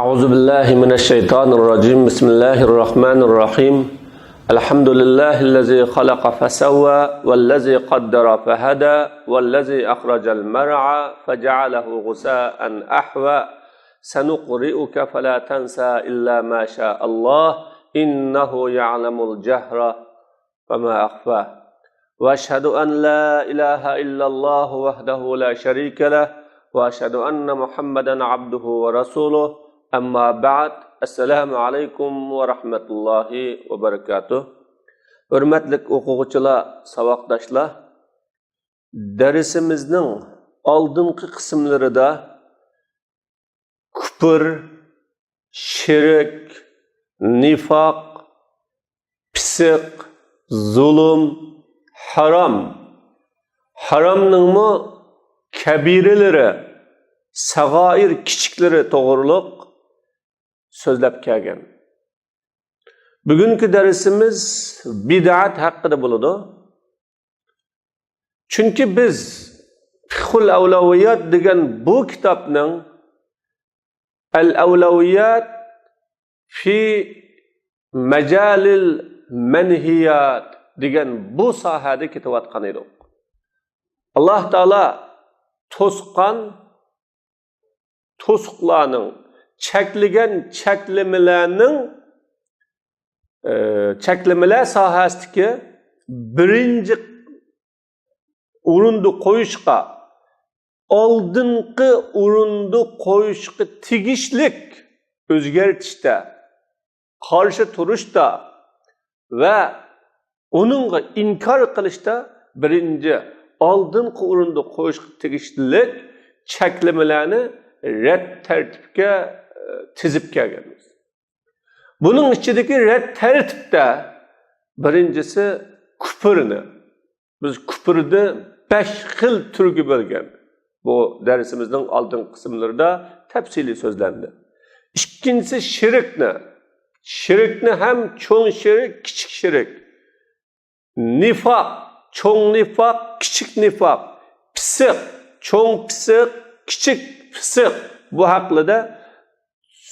أعوذ بالله من الشيطان الرجيم بسم الله الرحمن الرحيم الحمد لله الذي خلق فسوى والذي قدر فهدى والذي أخرج المرعى فجعله غثاء أحوى سنقرئك فلا تنسى إلا ما شاء الله إنه يعلم الجهر وما أخفى وأشهد أن لا إله إلا الله وحده لا شريك له وأشهد أن محمدا عبده ورسوله أما بعد السلام عليكم ورحمة الله وبركاته. Hürmetlik o'quvchilar, saboqdoshlar, darsimizning oldingi qismlarida kufr, shirk, nifoq, pishiq, zulm, haromningmi kabiralari, sag'oir kichiklari to'g'riliq so'zlab kelgan. Bugungi darsimiz bid'at haqida bo'ladi. Chunki biz Fiqhul Avlaviyat degan bu kitobning Al-Avlaviyat fi majalil manhiyat degan bu sohada ketayotgan edik. Alloh taolo to'siqlarning cheklagan cheklamalar sohasidagi birinchi o'rinda qo'yishga, oldingi o'rinda qo'yishga tegishlik o'zgartishda, qarshi turishda va uningga inkor qilishda birinchi oldingi o'rinda qo'yishga tegishlik cheklamalarni rad tartibga tizib kelganmiz. Buning ichidagi rad tartibda birinchisi kufrni. Biz kufrni 5 xil turga bo'lgan. Bu darsimizning oldingi qismlarida tafsiliy so'zlandi. Ikkinchisi shirkni. Shirkni ham cho'ng shirk, kichik shirk. Nifoq, cho'ng nifoq, kichik nifoq. Pishiq, cho'ng pishiq, kichik pishiq. Bu haqida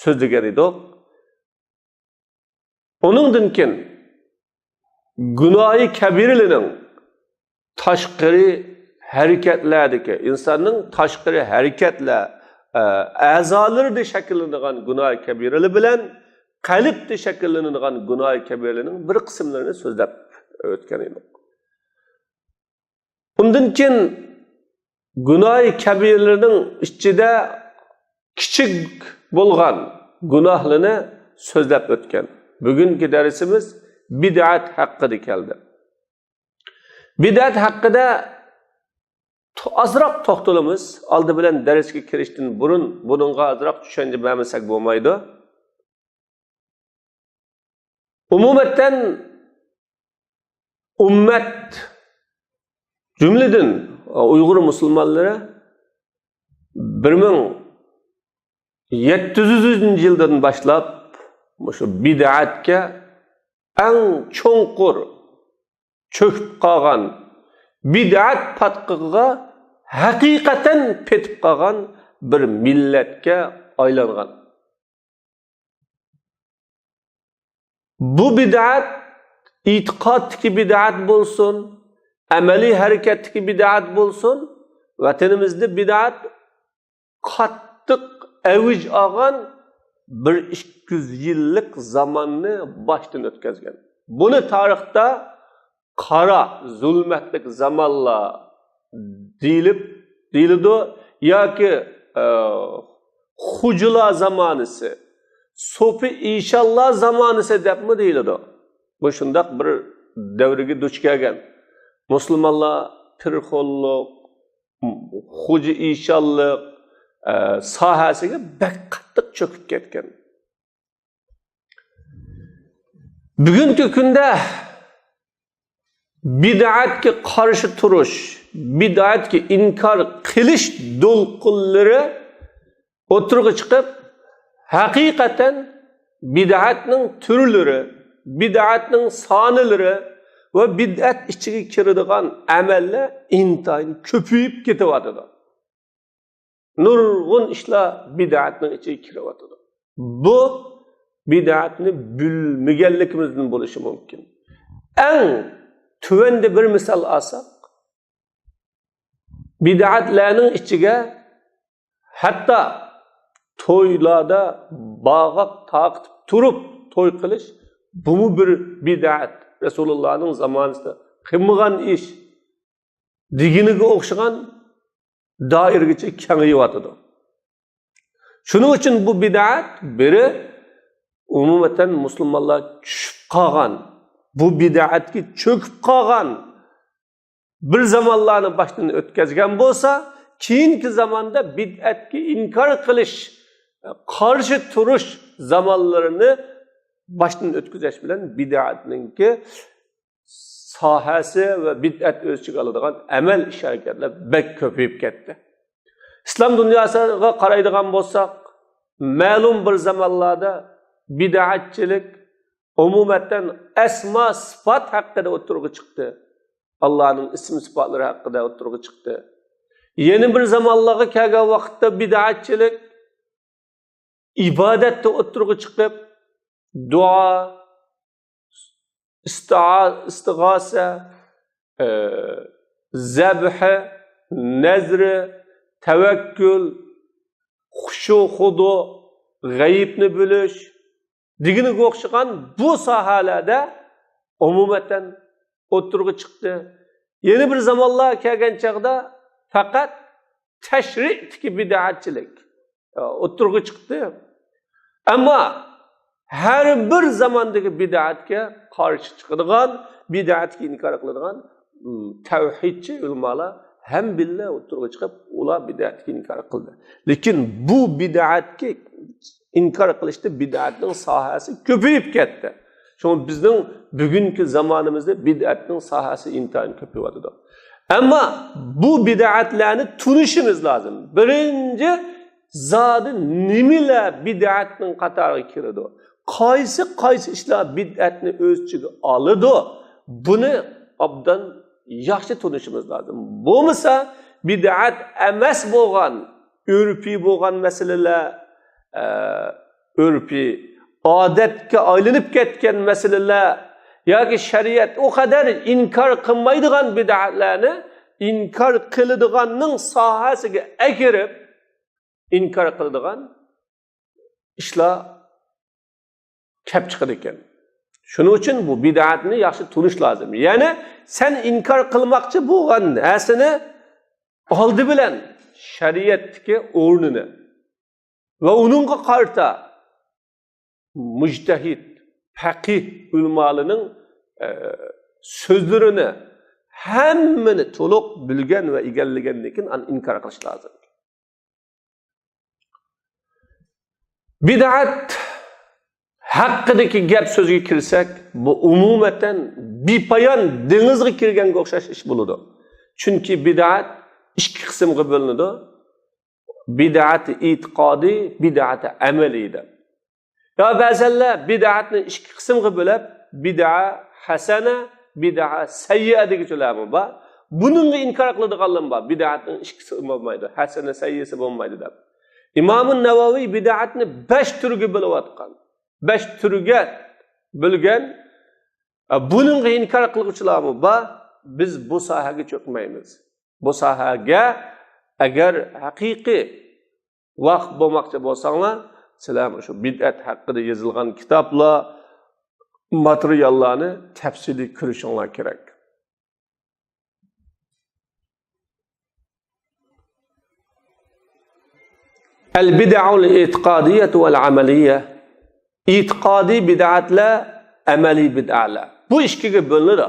so'zlagan edik. Onundan keyin gunohi kabirlarning tashqari harakatlardagi insonning tashqari harakatlar a'zolarida shakllanadigan gunohi kabiralar bilan qalbda shakllanadigan gunohi kabiralarning bir qismlarini so'zlab o'tgan edik. Undan keyin gunohi kabiralarning ichida kichik bo'lgan gunohlarni so'zlab o'tgan. Bugungi darsimiz bid'at haqida keldi. Bid'at haqida azroq to'xtalamiz. Oldi bilan darsga kirishdan burun buningga azroq tushuncha bermasak bo'lmaydi. Umuman ummat jumladan Uyg'ur musulmonlari 1700-yildan boshlab shu bid'atga eng cho'nqur cho'kib qolgan, bid'at patqiga haqiqatan petib qolgan bir millatga aylangan. Bu bid'at e'tiqoddagi bid'at bo'lsin, amaliy harakatdagi bid'at bo'lsin, vatanimizda bid'at qattiq avj olgan bir 200 yillik zamanni boshdan o'tkazgan. Buni tarixda qara zulmatlik zamonlar deyiladi yoki Hujlar zamonisi, Sofi İşallah zamonisi debmi deyiladi. Bu shundoq bir davrga duch kelgan. Musulmonlar pirxonlik, Huji İşallik sohasiga bak qattiq cho'kib ketgan. Bugungi kunda bid'atga qarshi turish, bid'atga inkor qilish do'lqinlari o'tirg'i chiqib, haqiqatan bid'atning turlari, bid'atning sonilari va bid'at ichiga kiradigan amallar intayin ko'payib ketyapti. Nurg'un ishlar bid'atning ichiga kiryapti. bu bid'atni bilmaganligimizdan bo'lishi mumkin. Eng tuvanda bir misol olsak, bid'atlarning ichiga hatto to'ylarda bag'aq taqib turib to'y qilish bu bir bid'at. Rasulullohning zamonida qilmagan ish diginiga o'xshagan doiragacha kengayotdi. Shuning uchun bu bid'at biri umumatan musulmonlar tushib qolgan, bu bid'atga cho'kib qolgan bir zamonlarni boshdan o'tkazgan bo'lsa, keyingi zamonda bid'atga inkor qilish, qarshi turish zamonlarini boshdan o'tkazish bilan bid'atningki sohasi va bid'at o'z ichiga oladigan amal ish-harakatlar bek ko'payib ketdi. Islom dunyosiga qaraydigan bo'lsak, ma'lum bir zamonlarda bid'atchilik umumatan asma sifat haqida o'tirg'i chiqdi. Allohning ism sifatlari haqida o'tirg'i chiqdi. Yeni bir zamonlarga kelgan vaqtda bid'atchilik ibodatda o'tirg'i chiqib, duo, istig'osa, zabh, nazr, tavakkul, xushu xudu, g'ayibni bilish diginiga o'xshagan bu sohalarda umumatan o'tirg'i chiqdi. Yeni bir zamonlar kelgan chaqda faqat tashri'dagi bid'atchilik o'tirg'i chiqdi. Ammo har bir zamondagi bid'atga qarshi chiqadigan, bid'atga inkor qiladigan tavhidchi ulamolar ham billa o'tirg'i chiqib, ular bid'atga inkor qildi. Lekin bu bid'atga inkor qilishda bid'atning sohasi ko'payib ketdi. Çünkü bizning bugungi zamonimizda bid'atning sohasi intayin ko'payadi. Ammo bu bid'atlarni tunishimiz lozim. Birinchi zodi nimalar bid'atning qatoriga kiradi? Qaysi ishlar bid'atni o'z ichiga oladi? Buni obdan yaxshi tunishimiz lozim. Bo'lmasa bid'at emas bo'lgan, urfiy bo'lgan masalalar, urfiy odatga aylanib ketgan masalalar yoki shariat o kadar inkor qilmaydigan bid'atlarni inkor qiladiganning sohasiga akirib inkor qiladigan ishlar kelib chiqadi ekan. Shuning uchun bu bid'atni yaxshi tunish lozim. Ya'ni sen inkor qilmoqchi bo'lgan narsani oldi bilan shariatdagi o'rnini va uningga qarta mujtahid, faqih ulamolarning so'zlarini hammani to'liq bilgan va egallagandan keyin inkor qilish lozim. Bid'at haqidagi gap so'zga kirsak, bu umumatan bepoyon dengizga kirganga o'xshash ish bo'ladi. Chunki bid'at ikki qismga bo'linadi. Bid'at e'tiqodiy, bid'at amaliy deb. Ya ba'zanlar bid'atni ikki qismga bo'lib, bid'a hasana, bid'a sayyi'a degichlar bor. Buningga inkor qiladiganlar bor. Bid'atning ikki qismi bo'lmaydi. Hasana, sayyisi bo'lmaydi deb. İmam Navaviy bid'atni 5 turga bo'layotgan. 5 turga bo'lgan. Buningga inkor qiluvchilar bor. Biz bu sohaga cho'kmaymiz. Bu sohaga agar haqiqiy vaqt bo'lmoqchi bo'lsanglar, sizlar shu bid'at haqida yozilgan kitoblar, materiallarni tafsiliy ko'rishinglar kerak. El-bid'ul i'tiqadiyyah vel amaliyah. İtiqadi bid'atlar, amaliy bid'atlar. Bu ikkiga bo'linadi.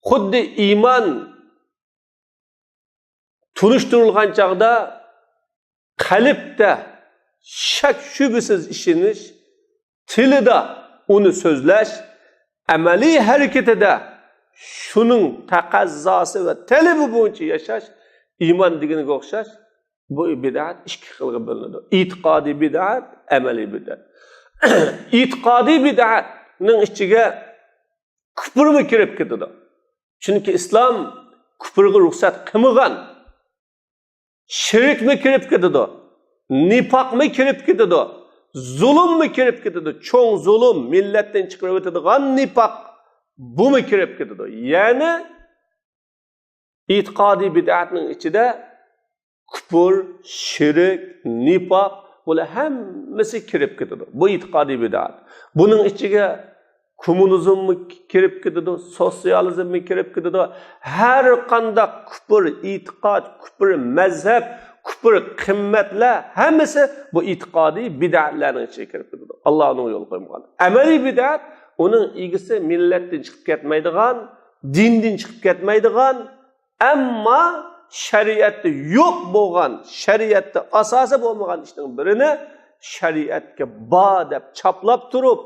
Xuddi iymon tunishtirilgan chaqda qalbda shak shubhasiz ishonish, tilida uni so'zlash, amaliy harakatida shuning taqazzosi va talabi bo'yicha yashash iymon deganiga o'xshash. Bu bid'at ikki xilga bo'linadi. E'tiqodiy bid'at, amaliy bid'at. E'tiqodiy bid'atning ichiga kufrmi kirib ketadi. Chunki islom kufrga ruxsat qilmagan. Shirkmi kirib ketadi. Nifoqmi kirib ketadi. Zulüm mü kirip ketidi? Çoğun zulüm, milletten çıkarıp ötediğin nifak bu mu kirip ketidi? Yani itiqadi bid'atning içinde küfür, şirk, nifak bular hammasi kirib ketadi. Bu itiqadi bid'at. Buning ichiga kommunizm mi kirib ketadi, sotsializm mi kirib ketadi. Har qanday küfür, itiqad, küfür, mazhab, küfür, qimmatlar hammasi bu itiqadi bid'atlarning ichiga kirib ketadi. Alloh uni yo'l qo'ymagan. Amaliy bid'at uning egisi millatdan chiqib ketmaydigan, dindan chiqib ketmaydigan, ammo şeriatda yo'q bo'lgan, shariatda asosi bo'lmagan ishning birini shariatga bo deb chaplab turib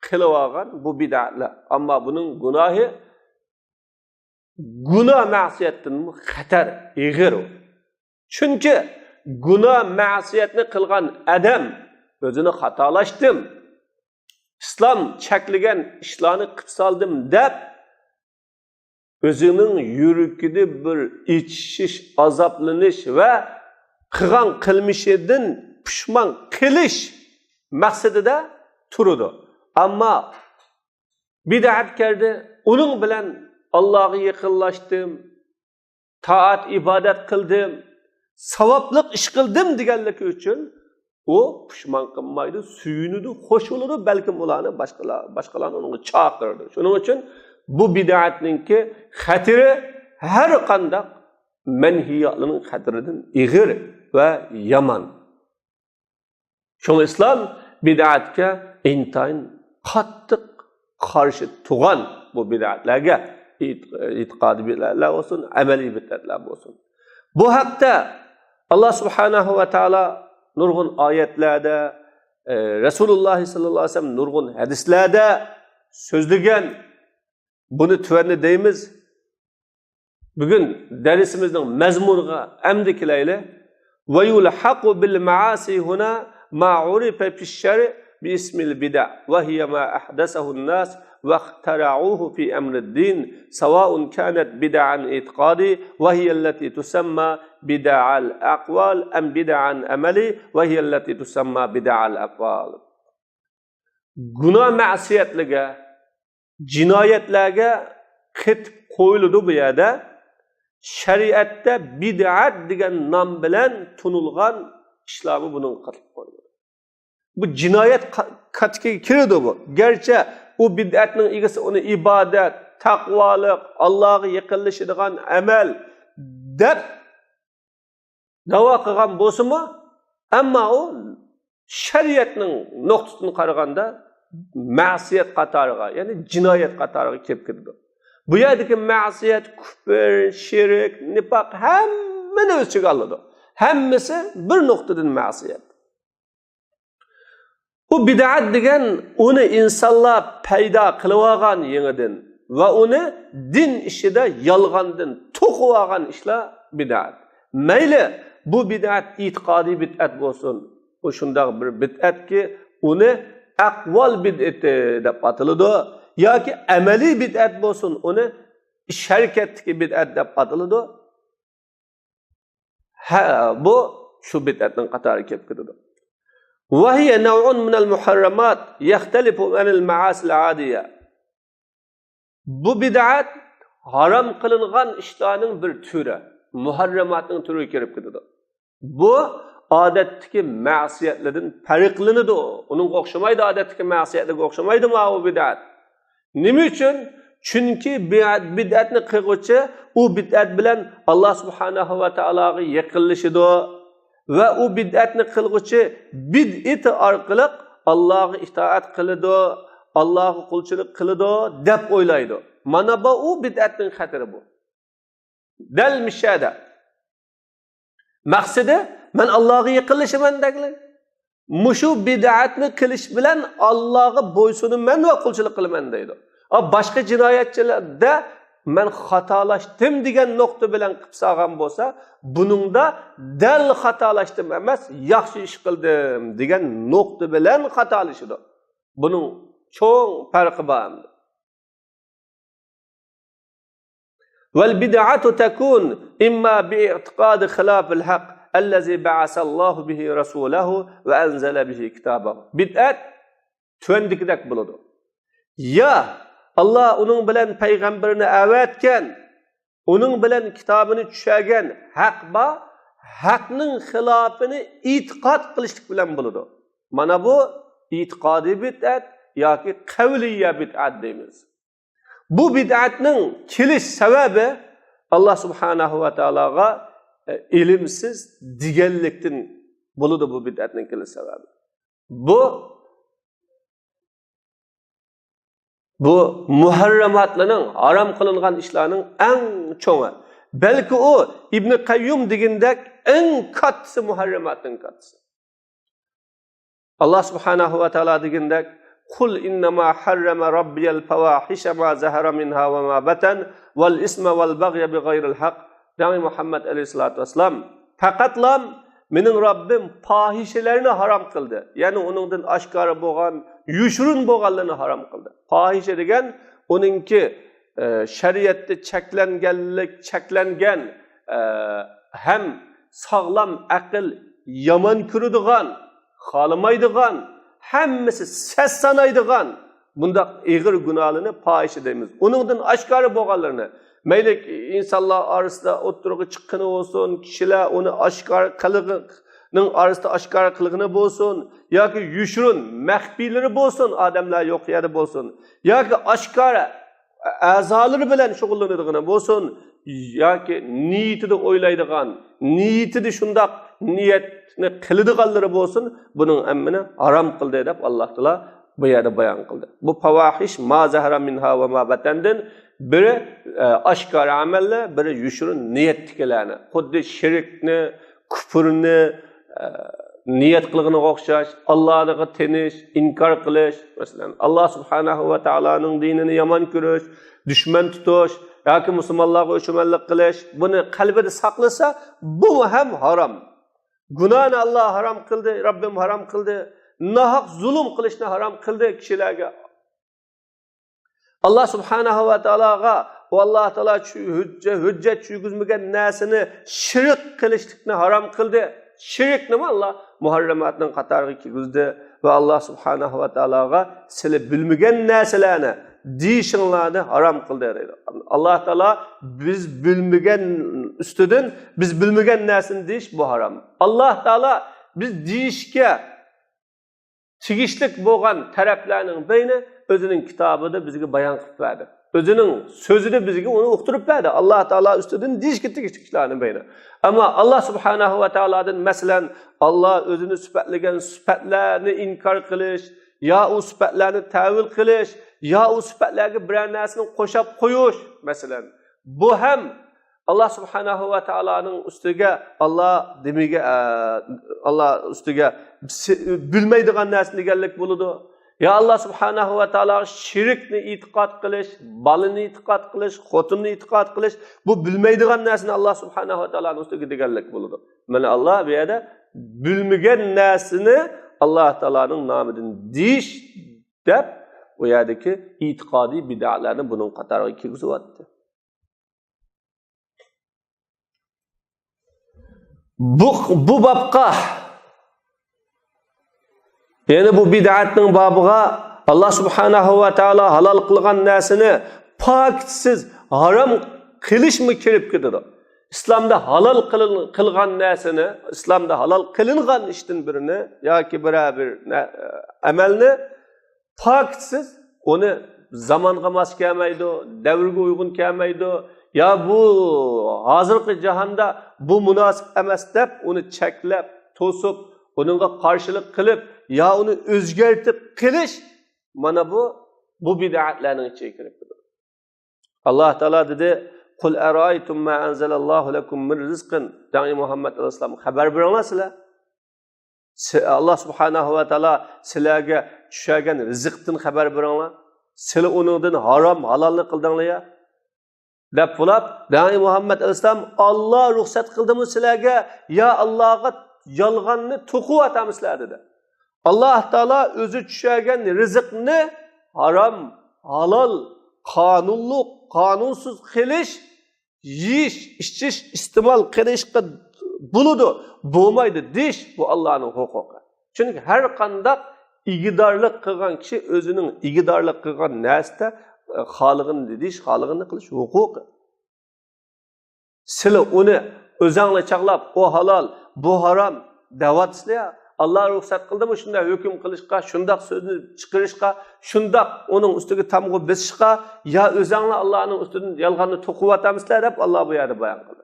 qilib olgan bu bid'atlar. Ammo buning gunohi gunoh ma'siyatdan xatar ig'ir. Chunki gunoh ma'siyatni qilgan odam o'zini xatolashdim, islom cheklagan ishlarni qilib soldim deb özünün yürükide bir içiş, azaplanish ve qilgan qilmishidan pushmon qilish maqsadida turadi. Ammo bid'atkarda uning bilan Allohga yaqinlashdim, taat ibodat qildim, savobli ish qildim deganligi uchun u pushmon qilmaydi, suyunadi, qo'shiladi, balkim ularni boshqalarni unga chaqiradi. Shuning uchun bu bid'atninki xatiri har qanday manhiyotlarning xatiridan ig'ir va yomon. Shunga islom bid'atga intayin qattiq qarshi turgan bu bid'atlarga itiqodiy bid'atlar bo'lsin, amaliy bid'atlar bo'lsin. Bu haqda Alloh subhanahu va taolo nurg'un oyatlarda, Rasululloh sallallohu alayhi vasallam nurg'un hadislarda so'zlagan. Bunu tüvenli deyimiz. Bugün dersimizin mezmurga emdi kileyle ve yulhaqu bil maasi huna ma urifa fi'ş şer'i bi ismil bid'a ve hiye ma ahdasahu'n nas ve ihtara'uhu fi emri'd-din sawa'un kanat bid'an i'tiqadi ve hiyellati tusamma bid'al aqwal am bid'an amali ve hiyellati tusamma bid'al aqwal. Günah ma'siyatliga, jinoyatlarga qetib qo'yiladi bu yerda. Shariatda bid'at degan nom bilan tunilgan ishlarni buning qilib qo'yiladi. Bu jinoyat qat'iga kiradi bu. Garchi u bid'atning egasi uni ibodat, taqvolik, Allohga yaqinlashadigan amal deb da'vo qilgan bo'lsa-mu, ammo u shariatning nuqtasidan qaraganda ma'siyat qatoriga, ya'ni jinoyat qatoriga kelib ketadi. Bu yerdagi ma'siyat, kufr, shirk, nifoq hammani o'z ichiga oladi. Hammasi bir nuqtadan ma'siyat. Bu bid'at degan uni insonlar paydo qilib olgan yangidan va uni din ishida yolg'ondan to'qib olgan ishlar bid'at. Mayli bu bid'at e'tiqodiy bid'at bo'lsin, o shunday bir bid'atki uni aqval bid'ati deb ataladi yoki amaliy bid'at bo'lsin, uni ish harakatdagi bid'at deb ataladi. Ha, bu shu bid'atning qatoriga kelib ketadi. Va hiya naw'un min al-muharramat yaxtalifu an al-ma'asi al-'adiyya. Bu bid'at haram qilingan ishlarning bir turi, muharramatning turiga kirib ketadi. Bu odatdagi ma'siyatlardan farqlanadi. Uning o'xshamaydi, odatdagi ma'siyatlarga o'xshamaydi bu bid'at. Nima uchun? Chunki bid'atni qilguvchi u bid'at bilan Alloh subhanahu va taologa yaqinlashadi va u bid'atni qilguvchi bid'ati orqali Allohga itoat qiladi, Allohga qulchilik qiladi deb o'ylaydi. Mana bu u bid'atning xatiri bu. Dal mishada. Maqsadi men Allohga yaqinlashaman degan. Mushu bid'atni qilish bilan Allohga bo'ysunaman va qulchilik qilaman deydi. Boshqa jinoyatchilarda men xatolashdim degan nuqta bilan qilib solgan bo'lsa, buningda dal xatolashdim emas, yaxshi ish qildim degan nuqta bilan xatolashadi. Buning cho'ng farqi bor. Wal bid'atu takun imma bi'tiqad khilaf al-haq allazi ba'asallahu bihi rasulahu ve anzala bihi kitabahu. Bid'at tüendikidek buludu. Ya Allah onun bilen peygamberini avatken, onun bilen kitabını düşergen hak ba, hakның xilafını itiqad qilishlik bilan buludu. Mana bu itiqadi bid'at yoki qavliya bid'at deymiz. Bu bid'atning kelish sababi Allah subhanahu va taologa ilimsiz deganlikdan buludu bu bid'atning kelish sababi. Bu muharramatlarning, haram qilingan ishlarning eng cho'ngi. Belki o İbn Qayyum degandek eng kattasi muharramatning kattasi. Allah subhanahu va taolo degandek Qul innama harrama rabbiyal fawahisha ma zahara minha wa ma batan wal isma wal baghya bighayril haqq. Nabi Muhammad aleyhissalatu vesselam faqatlam mening Rabbim fahişelerini haram qildi. Yani onundan aşkara bo'lgan, yushurun bo'lganlarni haram qildi. Fahisha degan oningki şeriatda cheklangan hem sağlam aql yomon ko'radigan, xolamaydigan, hammasi ses sanaydigan bundaq ig'ir gunohlarni fahisha deymiz. Onundan aşkara bo'lganlarni mayli insonlar orasida o'tirg'i chiqqani bo'lsin, kishilar uni oshkor qilg'ining orasida oshkor qilg'ini bo'lsin, yoki yushurun maxfiylari bo'lsin, odamlar yo'q yerda bo'lsin, yoki oshkora a'zolari bilan shug'ullanadigan bo'lsin, yoki niyatida o'ylaydigan, niyatida shundoq niyatni qiladiganlari bo'lsin, buning hammini harom qildi deb Alloh taolo bu yerda bayon qildi. Bu fawahish ma zahara minha va ma batandan biri aşkara ameller, biri yushurun niyettikilarni. Xuddi shirkni, kufrni, niyet qilg'ini o'xshash, Allohga tinish, inkor qilish, masalan, Alloh subhanahu va taoloning dinini yomon ko'rish, dushman tutish yoki musulmonlarga o'chmanlik qilish, buni qalbida saqlasa, bu ham harom. Gunohni Alloh harom qildi, Rabbim harom qildi. Nahaq zulm qilishni harom qildi kishilarga. Allah subhanahu va taologa va Alloh taolo hujjat tuyg'izmagan narsani shirk qilishlikni harom qildi. Shirk nima? Allah muharramatning qatoriga kirgizdi va Alloh subhanahu va taologa sizlar bilmagan narsalarni deyishinglarni harom qildi deydi. Alloh taolo biz bilmagan ustidan biz bilmagan narsani deyish bu harom. Alloh taolo biz deyishga tegishlik bo'lgan taraflarning bayni özünün kitabıda bizge bayan qilib berdi. Özünün sözüde bizge onu uqtirib berdi. Allah Taala üstüden deyishga tegishli ishlarni bayni. Ama Allah subhanahu va taoladan masalan Allah özünü sifatlagan sifatlarni inkor qilish, ya o sifatlarni ta'vil qilish, ya o sifatlarga biror narsani qo'shib qo'yish masalan. Bu ham Allah subhanahu va taolaning ustiga Allah demiga Allah ustiga bilmaydigan narsani deganlik bo'ladi. Ya Allah subhanahu va taolo shirkni e'tiqod qilish, balini e'tiqod qilish, xotinni e'tiqod qilish, bu bilmaydigan narsani Allah subhanahu va taoloning ustiga deganlik bo'ladi. Mana Allah bu yerda bilmagan narsani Alloh taoloning nomidan deyish deb bu yerdagi e'tiqodiy bid'atlarni buning qatoriga kirgizyapti. Bu babqa yani bu bid'atning babiga Allah subhanahu va taolo halol qilgan narsani paksiz harom qilishmi kirib ketadi. İslamda halol qilgan narsani, İslamda halol qilingan ishdan birini yoki bir amalni paksiz onu zamonga mos kelmaydi, davrga uyg'un kelmaydi. Ya bu hozirgi jahonda bu munosib emas deb uni cheklab, to'sib, onunla qarşılık qilib, ya onu o'zgartib qilish, mana bu bid'atlarning ichiga kirib ketadi. Alloh taolo dedi: "Qul araytum ma anzalallohu lakum min rizqin." Dani Muhammad alayhisalom xabar beringlar. Allah subhanahu va taolo sizlarga tushgan rizqdan xabar beringlar. Sizlar uningdan harom, halolni qildinglar ya. Deb bo'lib, Dani Muhammad alayhisalom Alloh ruxsat qildimi sizlarga, ya Allohga yolg'onni to'qib atamizlar dedi. Allah Taala o'zi tushirgan rizqni harom, halol, qonunsiz qilish, yeyish, ichish, iste'mol qilishga buludu, bo'lmaydi deyish bu Allohning huquqi. Chunki har qanday igidorlik qilgan kishi o'zining igidorlik qilgan narsada xolig'ini deyish, xolig'ini qilish huquqi. Sizlar uni o'zinglar chaqlab, o halol, bu harom da'vatsizlar. Allah ruxsat qildimi shunday hukm qilishga, shunday so'zni chiqarishga, shunday uning ustiga tamg'u besishga, yo o'zinglar Allohning ustidan yolg'onni to'qivatamizlar deb Alloh bu yerda bayon qildi.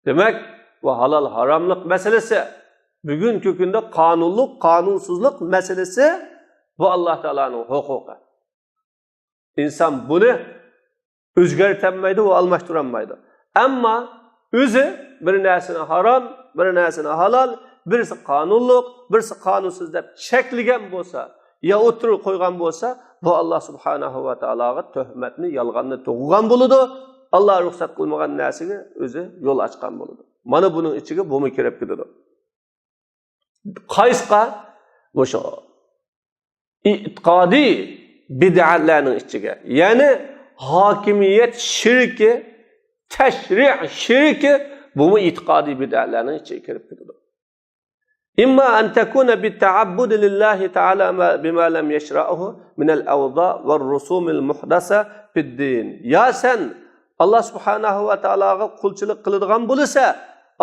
Demak, bu halol haromlik masalasi bugungi kunda qonunlik, qonunsizlik masalasi bu Alloh taolaning huquqi. İnsan bunu o'zgartirmaydi va almashtirolmaydi. Ammo o'zi bir narsani harom, bir narsani halol, birisi qonunlik, birisi qonunsiz deb cheklagan bo'lsa, yo o'tirib qo'ygan bo'lsa, bu Alloh subhanahu va taologa tuhmatni, yolg'onni to'g'gan bo'ladi. Alloh ruxsat qilmagan narsaga o'zi yo'l ochgan bo'ladi. Mana buning ichiga bumi kirib ketadi. Qaysqa o'sha i'tiqodiy bid'atlarning ichiga, ya'ni hokimiyat shirki, tashri' shirki bu i'tiqodiy bid'atlarning ichiga kirib ketadi. İmma an takuna bitta'abbud lillahi ta'ala bima lam yashra'uhu min al-awda' var-rusum al-muhdasa fid-din. Ya sen Allah subhanahu va taologa qulchilik qiladigan bo'lsa,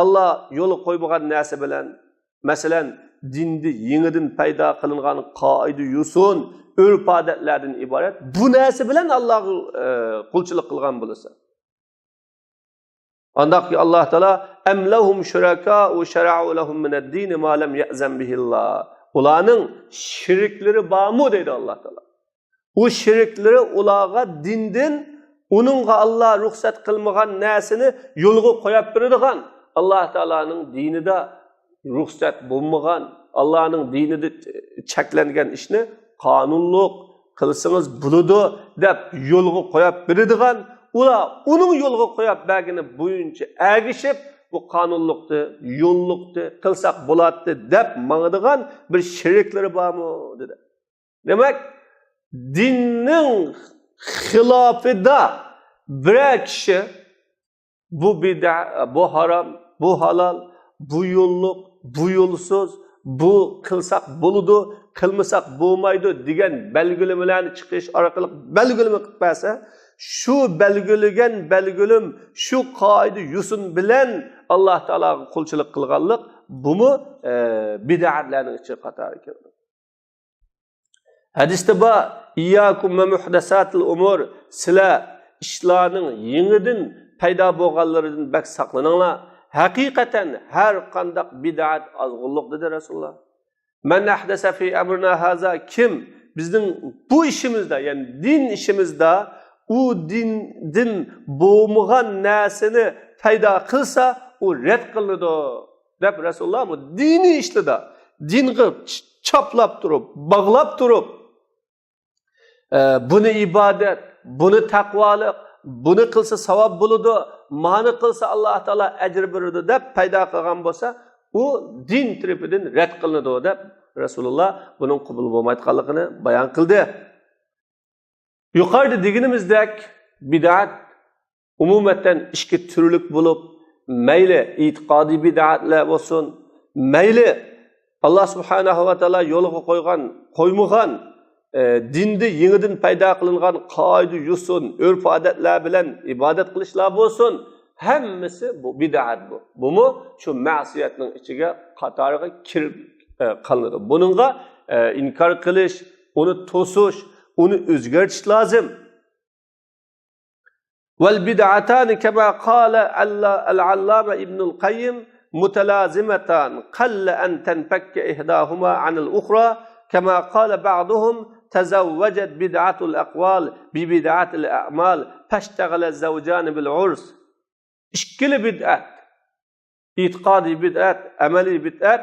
Allah yo'li qo'ymagan narsa bilan, masalan, dinni yangidan paydo qilingan qoida yusun, urf-odatlardan iborat bu narsa bilan Allohga qulchilik qilgan bo'lsa, andaki Allah Teala emlahum şuraka ve şera'u lahum min ad-din ma lam ya'zan bihillah. Ularning şirkleri bağmı dedi Allah Teala. O şirkleri ulağa dindin, onunğa Allah ruhsat kılmagan narsini yolga qo'yib beradigan, Allah Teala'nın dinida ruhsat bo'lmagan, Allah'ın dinida cheklangan ishni qonunliq qilsangiz bo'ladi deb yolga qo'yib beradigan, ular onun yolga qo'yib bergani bo'yicha ergishib bu qonunlikni, yo'llikni qilsak bo'ladi deb mangadigan bir shirkleri bormi dedi. Demak, dinning xilofida bir kishi bu bid'a, bu harom, bu halol, bu yo'llik, bu yo'lsiz, bu qilsak bo'ladi, qilmasak bo'lmaydi degan belgilemelarni chiqish orqali belgileme qilib bersa, şu belgilegen belgilim, şu qoida yusun bilen Allah Teala'ga qulchilik qilganlik bu mu bid'atlarning ichiga qatori kiradi. Hadisda ba iyyakum ve muhdasatil umur, sizlar ishlarning yangidan paydo bo'lganlaridan bak saqlaninglar. Haqiqatan har qanday bid'at azg'unlik dedi Rasulullah. Men ahdasa fi amrina haza, kim bizning bu ishimizda, ya'ni din ishimizda u din bo'lmagan narsani paydo qilsa, u rad qilinadi deb Rasululloh bu diniy ishlada dinga chaplab turib, bog'lab turib, buni ibodat, buni taqvolik, buni qilsa savob bo'ladi, ma'ni qilsa Alloh taolo ajr beradi deb paydo qilgan bo'lsa, u din tarafidan rad qilinadi deb Rasululloh buning qabul bo'lmayotganligini bayon qildi. Yuqorida deganimizdek bid'at umuman ikki turlik bo'lib, mayli e'tiqodiy bid'atlar bo'lsin, mayli Alloh subhanahu va taolo yo'liga qo'ymagan dinde yangidan paydo qilingan qoida yusun, urf-odatlar bilan ibodat qilishlar bo'lsin, hammasi bu bid'at bu. Bumi shu ma'siyatning ichiga qatoriga kirib qoladi. Buningga inkor qilish, uni to'sish, uni o'zgartirish lozim. Vel bid'atan kema qala al-allama ibn al-qayyim mutalazimatan qalla an tanfakka ihdahuma an al-ukhra kema qala ba'duhum tazawwajat bid'atul aqwal bi bid'atil a'mal fashtaghala az-zawjan bil 'urs. İşkili bid'at, itiqadi bid'at, ameli bid'at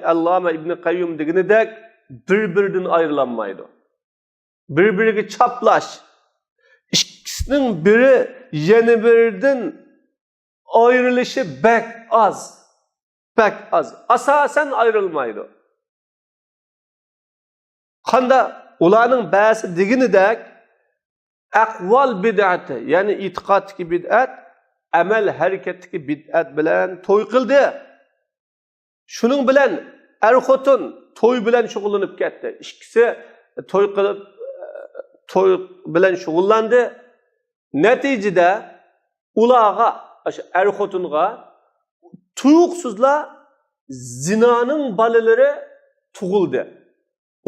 Allama ibn Qayyum deganidek bir-biridan ayrılanmaydı. Bir-biriga chaplash. İkisining biri yana biridan ayrilishi bek az. Asasen ayrılmaydı. Qanda ularning ba'zi deganidek aqval bid'ati, ya'ni itiqadki bid'at, amel hareketdagi bid'at bilan to'y qildi. Shuning bilan er-xotin to'y bilan shug'ullanib ketdi. Ikkisi to'y qilib to'y bilan shug'ullandi. Natijada ularga, o'sha er-xotinga tuyuqsizlar zinoning bolalari tug'ildi.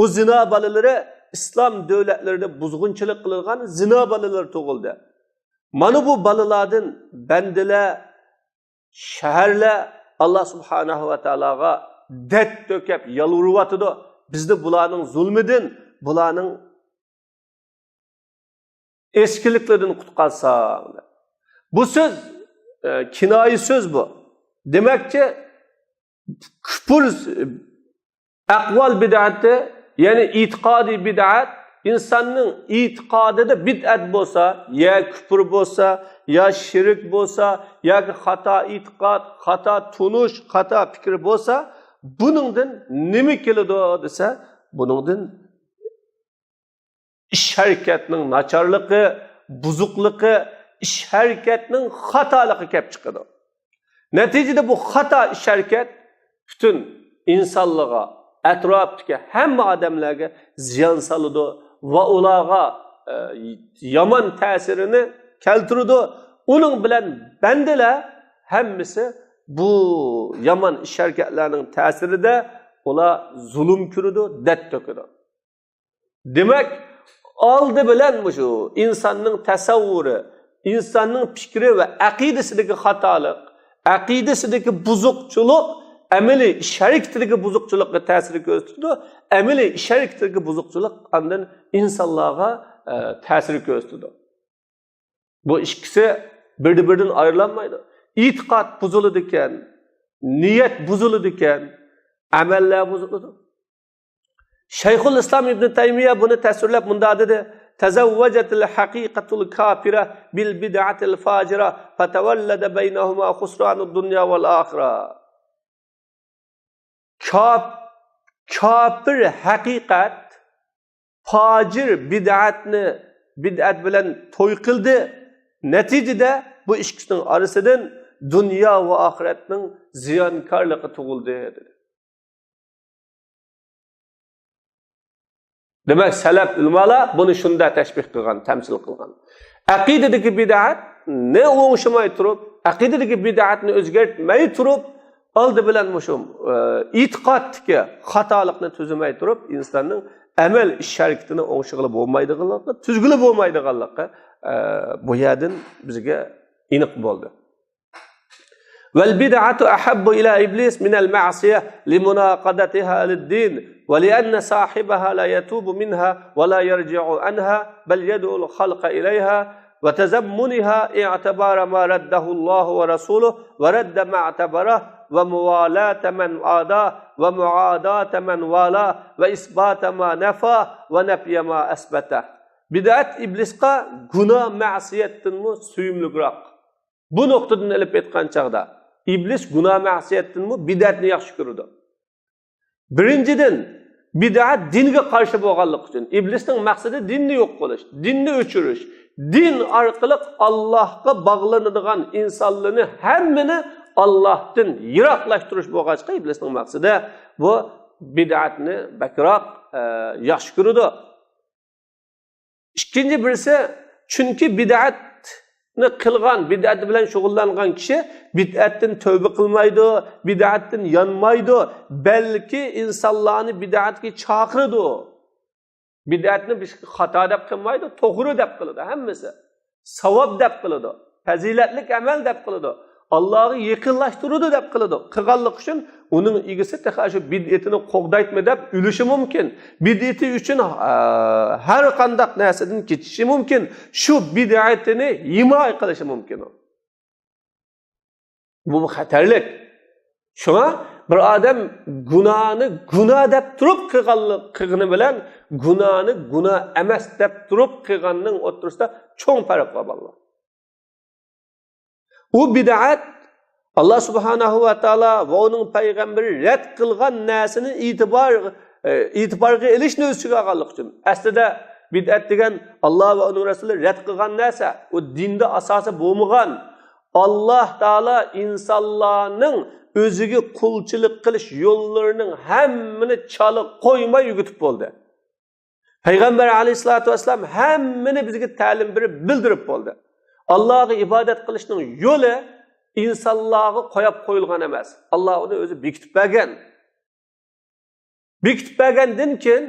O zina bolaları İslam devletlerinde buzg'unchilik qilgan zina bolaları tug'ildi. Mana bu bolalardan bandalar, shaharlar Allah subhanahu va taologa dard to'kib yalvuryotdi. Bizni bularning zulmidan, bularning eskilikleridan qutqarsa. Bu söz kinoyi söz bu. Demakki küfür aqval bid'ati, yani itiqadi bid'at, insanın itiqadida bid'at bo'lsa, ya küfür bo'lsa, ya şirk bo'lsa, ya xato itiqad, xato tunush, xato fikr bo'lsa, buningdan nima keladi desa, buningdan ish harakatining nacharligi, buzuqligi, ish harakatining xatoligi kelib chiqadi. Natijada bu xato ish harakat butun insonlarga, atrofdagi hamma odamlarga ziyon soladi va ularga yomon ta'sirini keltiradi. Uning bilan bandalar hammasi bu yomon ish harakatlarning ta'sirida ular zulm ko'radi, dard to'kadi. Demak, oldi bilan shu insonning tasavvuri, insonning fikri va aqidasidagi xatolik, aqidasidagi buzuqchilik ameli ish harakatidagi buzuqchilikka ta'sir ko'rsatadi. Ameli ish harakatidagi buzuqchilik andan insonlarga ta'sir ko'rsatadi. Bu ikkisi bir-biridan ayrilanmaydi. İtiqad buzuladi ekan, niyat buzuladi ekan, amallar buzuladi. Shayxul Islom ibn Taymiya buni tasvirlab munda dedi: "Tazawwajatil haqiqatul kafira bil bid'atil fajira fatawallada baynahuma khusranud dunya vel axirah." Kafir haqiqat fajir bid'at bilan to'y qildi. Natijada bu ikkisining orasidan dunyo va oxiratning ziyonkorligi tug'ildi dedi. Demak, salaf ulamalar buni shunda tashbih qilgan, tamsil qilgan. Aqidadagi bid'at ne o'ngshimay turib, aqidadagi bid'atni o'zgartmay turib, oldi bilan mushum itiqoddagi xatolikni tuzmay turib, insonning amal ish harakatini o'ngshig'ili bo'lmaydiganligi, tuzgili bo'lmaydiganligi bu yerdan bizga aniq bo'ldi. Vel bid'atu ahabbu ila iblis min al ma'siyah limunaqadatiha lid-din wa li'anna sahibaha la yatubu minha wa la yarji'u anha bal yad'u al-khalqa ilayha wa tazammunha i'tibara ma raddahu Allah wa rasuluhu wa radda ma i'tabara ve muvalata men ada ve muadata men vala ve isbata ma nefa ve nefye ma esbeta. Bid'at iblisqa günah ma'siyattinmi suyumliroq. Bu nuqtadan ilib aytgan chaqda iblis günah ma'siyattinmi bid'atni yaxshi ko'radi. Birinchidan bid'at dinga qarshi bo'lganlik uchun iblisning maqsadi dinni yo'q qilish, dinni o'chirish, din orqali Allohga bog'lanadigan insonlarni hammani Allah'tan yiroqlashtirish bo'lg'achqa iblisning maqsadi bu bid'atni bakroq yaxshi ko'radi. Ikkinchi birisi, chunki bid'atni qilgan, bid'at bilan shug'ullangan kishi bid'atdan tövbe qilmaydi, bid'atdan yonmaydi, balki insonlarni bid'atga chaqiradi. Bid'atni biz xato deb qilmaydi, to'g'ri deb qiladi hammasi. Savob deb qiladi, fazilatlik amal deb qiladi. Allah'ı yaqinlashtiradi deb qiladi. Qilganlik uchun uning egasi shu bid'atini qo'g'daytmi deb o'lishi mumkin. Bid'ati uchun har qanday narsadan ketishi mumkin. Shu bid'atini himoya qilishi mumkin. Bu xatarlik. Shuna bir odam gunohni gunoh deb turib qilgani bilan gunohni gunoh emas deb turib qilganning o'rtasida cho'ng farq bor. Bu bid'at Allah subhanahu wa ta'ala ve onun peygamberi red kılgan nesini itibarga ilişni öz ichiga olganlik uchun. Aslida bid'at degan Allah ve onun Resulü red kılgan nesa, o dinde asası bo'lmagan, Allah Taala insonlarning o'ziga qulchilik qilish yo'llarining hammini chalib qo'ymay yugitib bo'ldi. Payg'ambar alayhisolatu vasallam hammani bizga ta'lim berib bildirib bo'ldi. Allohga ibodat qilishning yo'li insonlarga qo'yib qo'yilgan emas. Alloh uni o'zi bekitib bergan. Bekitib bergandan keyin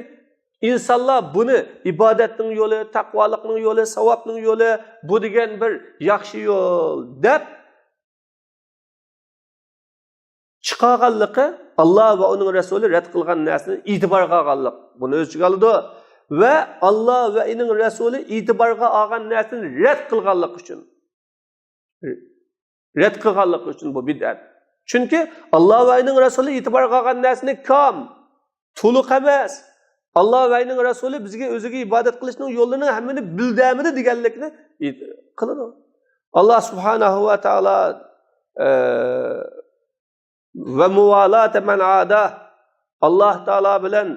insonlar buni ibodatning yo'li, taqvolikning yo'li, savobning yo'li, bu degan bir yaxshi yo'l deb chiqarganligi Alloh va uning rasuli rad qilgan narsani e'tiborga olganlik. Buni o'z ichiga oladi va Alloh va uning rasuli e'tiborga olgan narsani rad qilganlik uchun. Rad qilganlik uchun bu bid'at. Chunki Alloh va uning rasuli e'tiborga olgan narsani kam, to'liq emas. Allah va uning rasuli bizga o'ziga ibodat qilishning yo'llarini hammani bildamidi deganlikni qiladi. Alloh subhanahu va taolo va muvalat man ada Alloh taolo bilan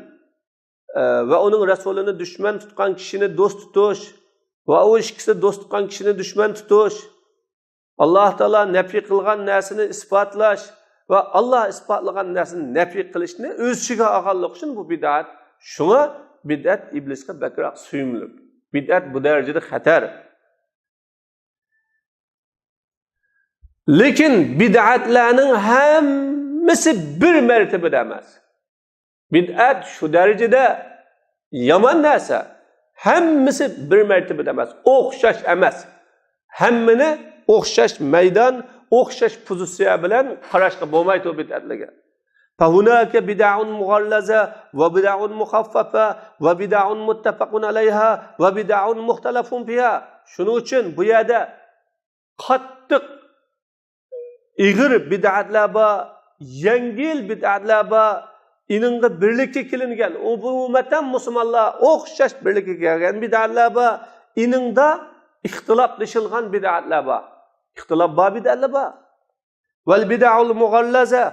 va uning rasulini dushman tutgan kishini do'st tutish va u ikkisi do'st tutgan kishini dushman tutish, Alloh taolo nafiy qilgan narsani isbotlash va Alloh isbotlagan narsani nafiy qilishni o'z ichiga olganlik uchun bu bid'at. Şuna bid'at iblisga bakroq suyumli. Bid'at bu darajada xatar. Lekin bid'atlarning hammasi bir martabada emas. Bid'at shu darajada yomon narsa. Hammasi bir martabada emas, o'xshash emas. Hammani o'xshash maydon, o'xshash pozitsiya bilan qarashga bo'lmaydi bu bid'atlarga. فهناك بدع مغلظة وبدع مخففة وبدع متفق عليها وبدع مختلف فيها. Şunun için bu yerde qattiq ig'ir bid'atlar bor, yengil bid'atlar bor, ininga birlikka kelingan, umuman musulmonlar o'xshash birlikka kelgan bid'atlar bor, iningda ixtiloflashilgan bid'atlar bor. Ixtilof bor bid'atlar bor. Val bid'ul mughallaza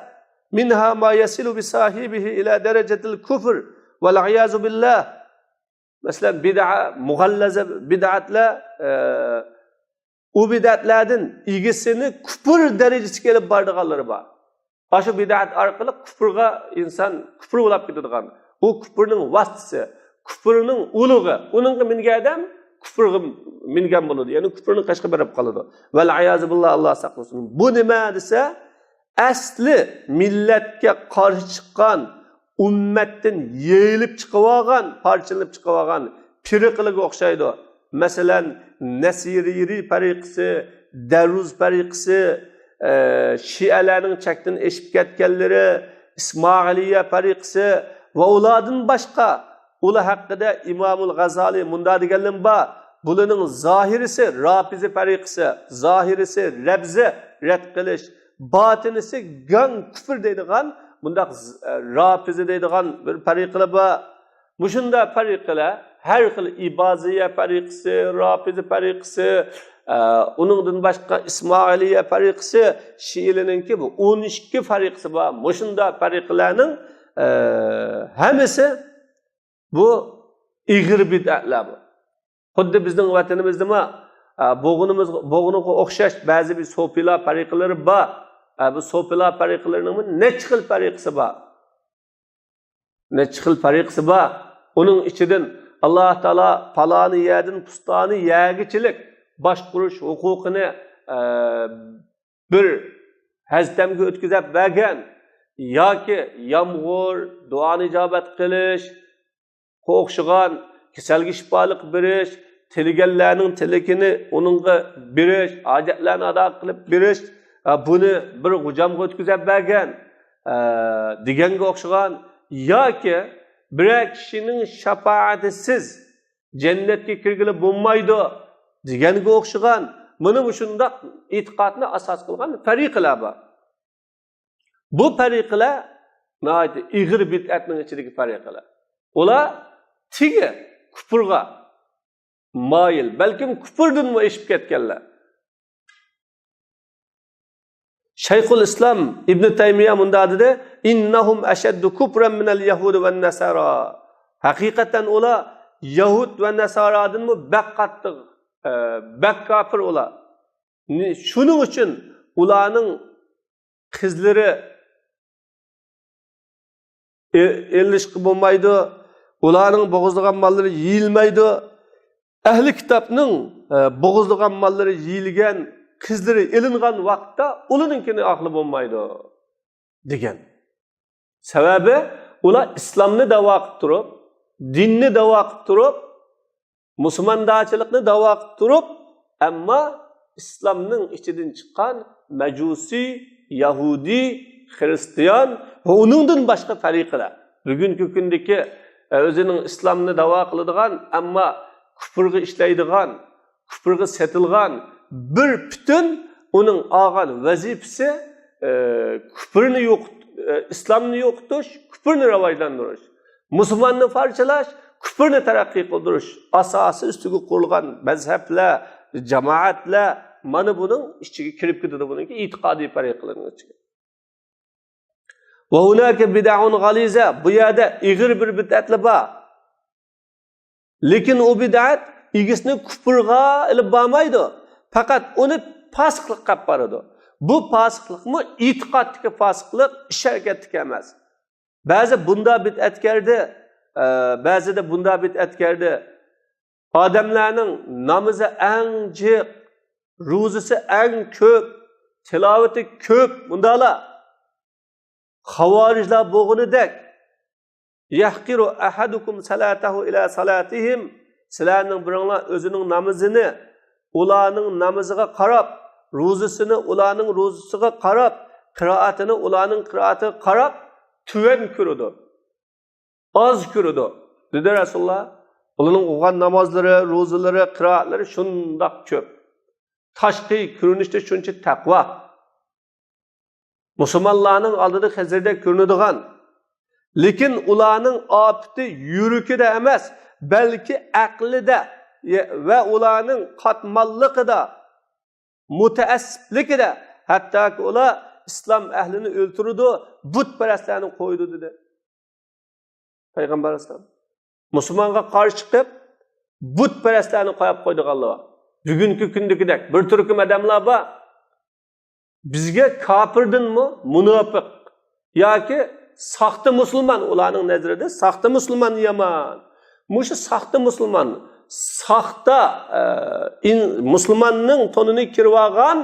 minha ma yasilu bi sahibihi ila darajatil kufr vel iyazu billah. Mesela bid'a mughallaza bid'atlar u bid'atlardan igisini kufr darajasiga kelib borganlari bor. Shu bid'at orqali kufrga inson kufr bo'lib ketadigan. U kufrning vositasi, kufrning ulug'i, uningga mingan odam kufrga mingan bo'ladi. Ya'ni kufrning qashqa berib qoladi. Vel iyazu billah, Alloh saqlasin. Bu nima desa, asli millatga qarshi chiqqan, ummatdan yeyilib chiqib olgan, parchalanib chiqib olgan firqalarga o'xshaydi. Masalan, Nasiriyri tariqasi, Daruz tariqasi, Shialarning chakdan eshib ketganlari, Ismoiliya tariqasi va ulardan boshqa ular haqida Imomul G'azali munda deganlar bor. Bularning zohirisi Rafizi tariqasi, zohirisi rabzi rad qilish, batinisi gang kufr deydigan, bundaq Rafizi deydigan bir tariqalar bor. Mushunda tariqalar har xil Ibaziya tariqasi, Rafizi tariqasi, uningdan boshqa Ismoiliya tariqasi, Shiilarninki bu 12 tariqasi bor. Mushunda tariqalarning hammasi bu ig'ir bid'atlar bu. Xuddi bizning vatanimizdami bo'g'iniga o'xshash ba'zi bir sofilar tariqalari bor. Bu sofilar tariqalarining necha xil tariqasi bor. Necha xil tariqasi bor. Uning ichidan Alloh taolo faloni yerdan pustoni yergichilik boshqurish huquqini bir hazdamga o'tkazib bergan yoki yomg'ir, duoni ijobat qilish, o'xshagan kasalga shifolik berish, tilganlarning tilakini uningga berish, hojatlarni ado qilib berish, buni bir g'ujamga o'tkazib bergan deganga o'xshagan yoki bir kishining shafoatisiz jannatga kirgili bo'lmaydi deganga o'xshagan mana shunday e'tiqodni asos qilgan tariqalar bor. Bu tariqalar nihoyatda ig'ir bid'atning ichidagi tariqalar. Ular tigi kufrga moyil, balkim kufrdan eshib ketganlar. Shayxul Islom Ibn Taymiya munda dedi, innahum ashaddu kufran minal yahud va nasara. Haqiqatan ular Yahud va Nasoradan bak qattiq, bak kafir ular. Shuning uchun ularning qizlari elishqi bo'lmaydi, ularning bo'g'izlagan mollari yeyilmaydi. Ahli kitobning bo'g'izlagan mollari yeyilgan, qizlari elingan vaqtda ularninkini aqli bo'lmaydi degan. Sababi ular islomni da'vo qilib turib, dinni da'vo qilib turib, musulmondachilikni da'vo qilib turib, ammo islomning ichidan chiqqan majusi, yahudi, xristiyan va uningdan boshqa tariqalar. Bugungi kundagi o'zining islomni da'vo qiladigan, ammo kufrga ishlaydigan, kufrga setilgan bir butun uning olgan vazifasi kufrni yo'q, islomni yo'qotish, kufrni rivojlantirish, musulmonni parchalash, kufrni taraqqiy qildirish asosi ustiga qurilgan mazhablar, jamoatlar mana buning ichiga kirib ketadi, buniki e'tiqodiy tariqalarning ichiga. Va hunaka bid'un g'aliza, bu yerda ig'ir bir bid'atlar bor. Lekin o bid'at igisini kufrga ilib bormaydi. Faqat uni fasqlik qilib boradi. Bu fasqlikmi e'tiqoddagi fasqlik, ish harakatdagi emas. Ba'zi bunda bid'atkardi, odamlarning namozi eng jiq, ro'zasi eng ko'p, tilovati ko'p bundalar xavorijlar bo'g'inidek yahqiru ahadukum salatahu ila salatihim, sizlarning biringlar o'zining namozini ularning namoziga qarab, ro'zasini ularning ro'zasiga qarab, qiroatini ularning qiroatiga qarab tuvan ko'radi, oz ko'radi dedi Rasululloh. Ularning o'qigan namozlari, ro'zalari, qiroatlari shundoq ko'p. Tashqi ko'rinishda shuncha taqvo. Musulmonlarning oldida hozirda ko'rinadigan, lekin ularning ofati yurikida emas, balki aqlida va ularning qatmonligida, mutaassibligida, hattoki ular islom ahlini o'ltirdi, butparastlarni qo'ydi dedi payg'ambar alayhisalom. Musulmonga qarshi chiqib butparastlarni qo'yib qo'ydiganlar. Bugungi kundagidek bir turkum odamlar bor. Bizga kofirdanmi, munofiq yoki saxta musulmon, ularning nazarida saxta musulmon yomon. Mushu saxta musulmon, saxta musulmonning tonini kirib olgan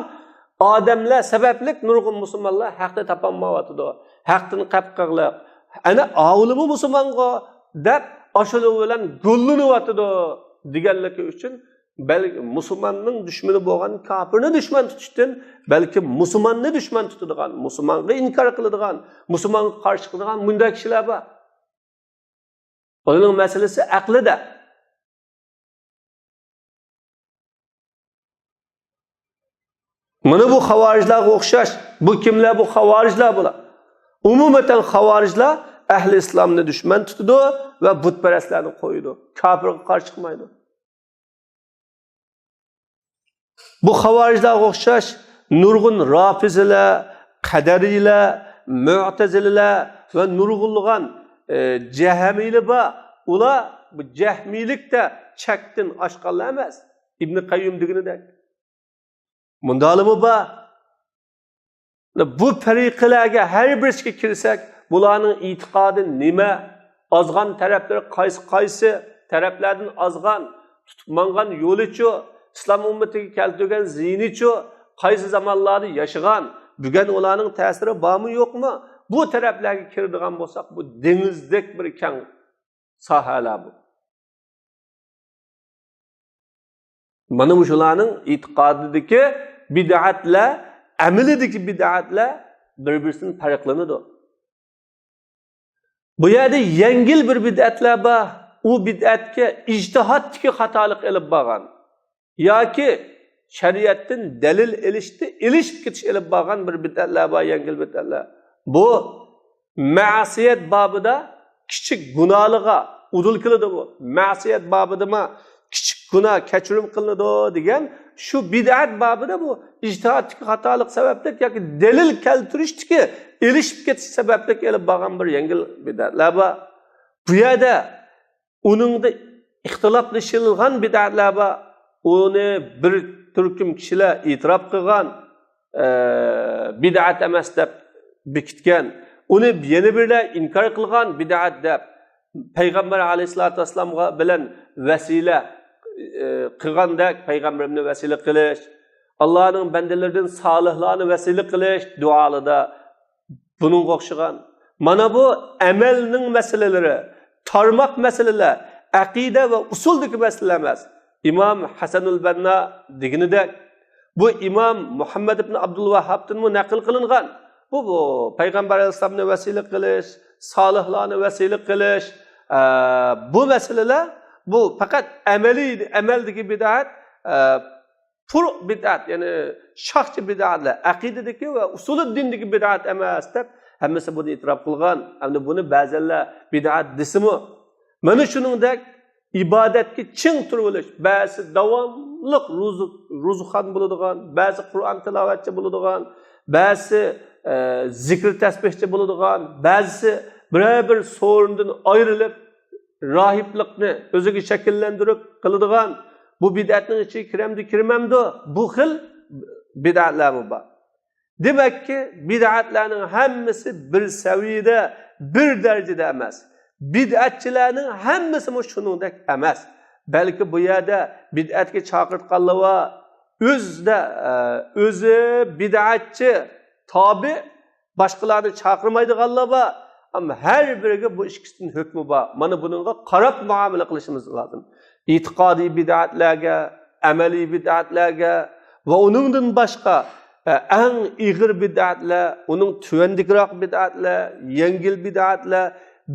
odamlar sabablik nurg'un musulmonlar haqda topolmayotdi. Haqdan qapqaqlab, ana avlimi musulmonga deb ashula bilan go'llanyotdi deganligi uchun balki musulmonning dushmani bo'lgan kofirni dushman tutishdan balki musulmonni dushman tutadigan, musulmonga inkor qiladigan, musulmonga qarshi qiladigan bunday kishilar bor. Ularning masalasi aqlida. Mana bu xavorijlarga o'xshash. Bu kimlar bu xavorijlar bular? Umuman xavorijlar ahli islomni dushman tutadi va butparastlarni qo'yadi. Kofirga qarshi chiqmaydi. Bu xavorijlarga o'xshash nurg'un rofizilar, qadariylar, mu'tazilalar va nurg'unlagan jahmiylar bor. Ular bu jahmiylikda chakdan oshganlar emas. Ibn Qayyum deganidek. Mundalimi bor. Bu fariqalarga har biriga kirsak, bularning e'tiqodi nima? Ozgan taraflari qaysi taraflardan ozgan, tutib mangan yo'lichi, islom ummatiga keltirgan ziynichi, qaysi zamonlarda yashagan, bugun ularning ta'siri bormi yo'qmi? Bu taraflarga kiradigan bo'lsak, bu dengizdek bir keng sohalar bu. Mana shularning e'tiqodidagi bid'atlar, amalidagi bid'atlar bir-biridan farqlanadi. Bu yerda yengil bir bid'atlar bor. U bid'atga ijtihodga xatolik olib borgan yoki shariatdan dalil ilishib ketish olib borgan bir bid'atlar bor, yengil bid'atlar. Bu ma'siyat babida kichik gunohlarga udul qiladi bu. Ma'siyat babidami kichik gunoh kechirim qilinadi degan shu bid'at babida bu ijtihodga xatolik sababli yoki dalil keltirishdiki ilishib ketish sababli olib borgan bir yengil bid'atlar bor. Bu yerda uningda ixtiloflashilgan bid'atlar bor. uni bir turkum kishilar e'tirof qilgan bid'at emas deb bekitgan, uni yana birlar inkor qilgan bid'at deb payg'ambar alayhisolatu vasallamga bilan vasila qilgandek payg'ambarni vasila qilish, Allohning bandalaridan solihlarni vasila qilish duolarida buningga o'xshagan. Mana bu amalning masalalari, tarmoq masalalar, aqida va usuldagi masalalar emas. İmam Hasanul Banna deganidek, bu İmam Muhammad ibn Abdul Vahhabdan naql qilingan. Bu payg'ambar alayhisolamni vasila qilish, solihlarni vasila qilish, bu masalalar bu faqat amaldagi bid'at, pur bid'at, ya'ni shaxsiy bid'atlar, aqidadagi va usulul dindagi bid'at emas deb hammasi buni e'tirof qilgan. Hamda buni ba'zilar bid'at desimi. Mana shuningdek ibodatga ching turib olish, ba'zi davomli ruzuxon bo'ladigan, ba'zi Qur'on tilovatchi bo'ladigan, ba'zi zikr tasbihchi bo'ladigan, ba'zi bir so'rindan ayrilib rohiblikni o'ziga shakllantirib qiladigan, bu bid'atning ichiga kiramdi, kirmamdi, bu xil bid'atlar bor. Demakki, bid'atlarning hammasi bir saviyada, bir darajada emas. Bid'atchilarning hammasi shuningdek emas. Balki bu yerda bid'atga chaqirtganlar o'zi bid'atchi, tobi, boshqalarni chaqirmaydiganlar bor. Ammo har biriga bu ikkisining hukmi bor. Mana buningga qarab muomala qilishimiz lozim. E'tiqodiy bid'atlarga, amaliy bid'atlarga va uningdan boshqa eng ig'ir bid'atlar, uning tuvandiroq bid'atlar, yengil bid'atlar,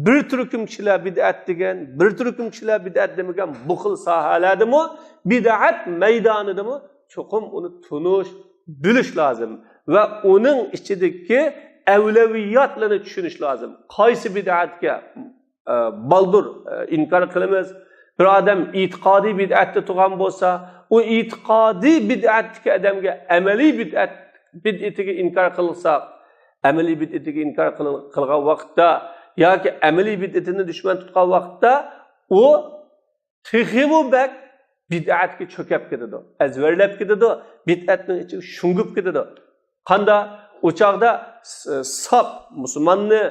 bir turkum kishilar bid'at degan, bir turkum kishilar bid'at demagan bu xil sohalardami, bid'at maydonidami cho'qim uni tunish, bilish lozim va uning ichidagi avlaviyatlarni tushunish lozim. Qaysi bid'atga baldur inkor qilamiz? Bir odam e'tiqodiy bid'atda turgan bo'lsa, u e'tiqodiy bid'atdagi odamga amaliy bid'atiga inkor qilsa, amaliy bid'atiga inkor qilgan vaqtda yoki amaliy bid'atini dushman tutgan vaqtda u tig'ibubak bid'atga cho'kib ketadi, azvarlab ketadi, bid'atning ichiga shungib ketadi. Qanda o chaqda sap musulmonni,